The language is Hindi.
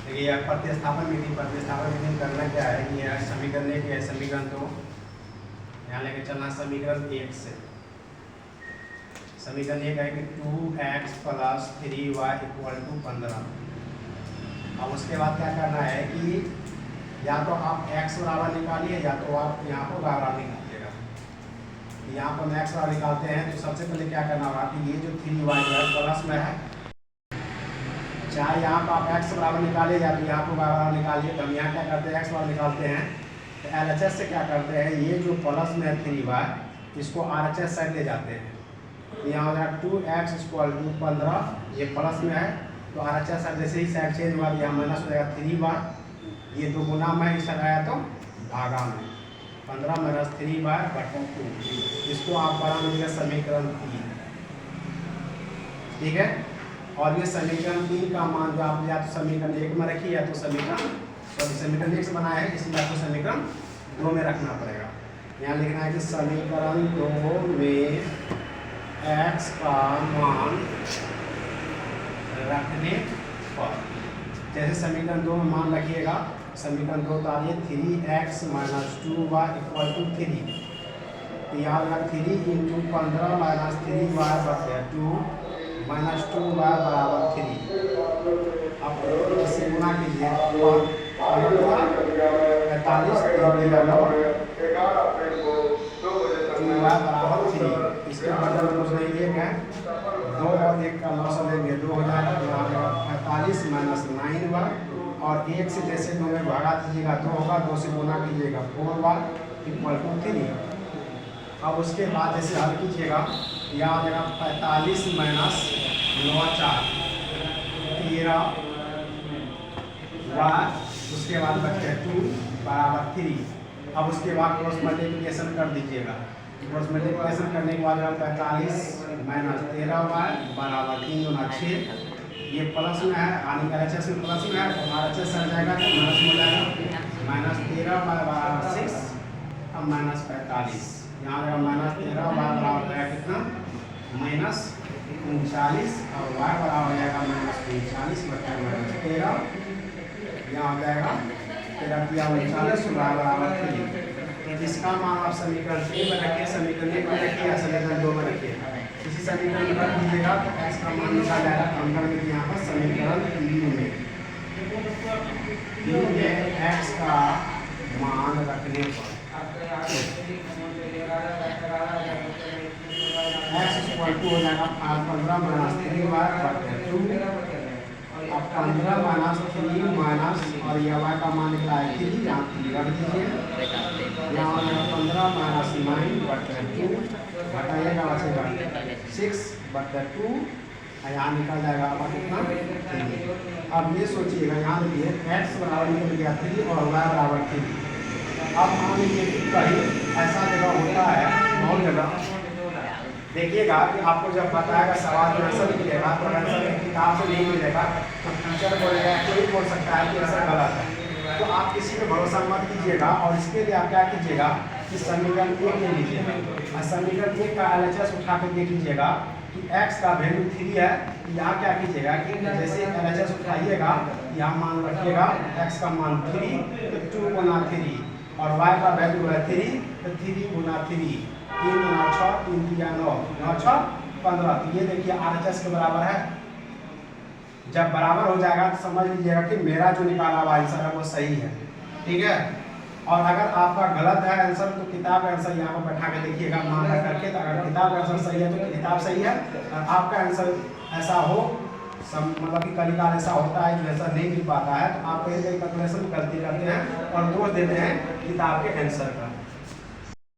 देखिए यह प्रतिस्थापन विधि करना क्या है कि यह समीकरण एक है, समीकरण दो यहाँ लेके चलना। समीकरण एक से समीकरण एक है कि 2x + 3y = 15। अब उसके बाद क्या करना है कि या तो आप x बराबर निकालिए या तो आप यहाँ पर बराबर निकालिएगा। यहाँ पर हम x बराबर निकालते हैं तो सबसे पहले क्या करना होगा कि ये जो 3y जो है प्लस में है, चाहे यहाँ पर आप x बराबर निकालिए या तो यहाँ पर बराबर निकालिए। तो हम यहाँ क्या करते हैं x बराबर निकालते हैं तो LHS से क्या करते हैं, ये जो प्लस में है 3y इसको RHS साइड ले जाते हैं। यहाँ हो जाएगा 2x = 15, ये प्लस में है तो RHS साइड जैसे ही साइड चेंज हुआ यहाँ माइनस हो जाएगा 3y, ये 2 गुना में इस आया तो भागा में 15 - 3y/2। इसको आप बना लीजिएगा समीकरण 3, ठीक है। और ये समीकरण 3 का मान जो आप या तो समीकरण 1 में रखिए या तो समीकरण 1 से बनाया है, इसलिए आपको समीकरण 2 में रखना पड़ेगा। यहाँ लिखना है कि समीकरण 2 में x का मान रखने पर, जैसे समीकरण 2 में मान रखिएगा, समीकरण 2 उतारिए 3x - 2y = 3। तो यहाँ लगा 3 × 15 - 3y/2 - 2y = 3। अब इससे गुना कीजिए 45 इसके बदल में कुछ नहीं, एक है 2 और 1 का लॉस लेंगे 2 हो जाएगा। 45 - 9y और 1 से जैसे 2 में भागा दीजिएगा 2 होगा, 2 से गुना कीजिएगा 4y = 3। अब उसके बाद जैसे हल कीजिएगा यहाँ हो जाएगा 45 - 9 4 13 y, उसके बाद बचते हैं 2 = 3। अब उसके बाद क्रॉस मल्टीप्लिकेशन कर दीजिएगा। क्रॉस मल्टीप्लिकेशन करने के बाद 45 - 13y = 3 × 6, ये प्लस में है यानी LHS में प्लस में है तो RHS सर जाएगा तो माइनस में हो जाएगा -13y = 6। अब -45 यहाँ जाएगा -13y = कितना -39 और y बराबर हो जाएगा -39/-13। यहाँ हो जाएगा 13 × 39 = 3। इसका मान आप समीकरण 3 में रखिए, समीकरण 1 में रखिए या समीकरण 2 में रखिए। इसी समीकरण में रख दीजिएगा तो x का मान निकाल जाएगा। अंतर में यहाँ पर समीकरण 3 में x का मान रखने पर x = हो जाएगा 15 - 3y/2। अब 15 - 3 और यह y का मान निकला है 3, यहाँ 3 रख दीजिए। यहाँ 15 - 9/2 घटाइएगा बचेगा 6/2, यहाँ निकल जाएगा आपका कितना 3। अब ये सोचिएगा यहाँ देखिए x बराबर निकल गया 3 और y बराबर 3। अब मान लीजिए कि कहीं ऐसा जगह होता है, बहुत जगह देखिएगा कि आपको जब बताएगा सवाल में आंसर मिलेगा तो आंसर किताब से नहीं मिलेगा तो टीचर बोलेगा, कोई बोल सकता है कि आंसर गलत है। तो आप किसी पे भरोसा मत कीजिएगा और इसके लिए आप क्या कीजिएगा कि समीकरण 1 ले लीजिएगा और समीकरण 1 का LHS उठा के देख लीजिएगा कि x का वैल्यू 3 है। यहाँ क्या कीजिएगा कि जैसे LHS उठाइएगा यहाँ मान रखिएगा x का मान 3 तो 2 × 3 और y का वैल्यू है 3 तो 3 × 3 3 × 6 3 × 9 9 6 15। तो ये देखिए RHS के बराबर है। जब बराबर हो जाएगा तो समझ लीजिएगा कि मेरा जो निकाला हुआ आंसर है वो सही है, ठीक है। और अगर आपका गलत है आंसर तो किताब का आंसर यहाँ पर बैठा के देखिएगा मान रख करके। तो अगर किताब का आंसर सही है तो किताब सही है, और आपका आंसर ऐसा हो मतलब कि कभी काल ऐसा होता है जो आंसर नहीं मिल पाता है तो आप कहीं कहीं कैलकुलेशन गलती करते हैं और दोष देते हैं किताब के आंसर का।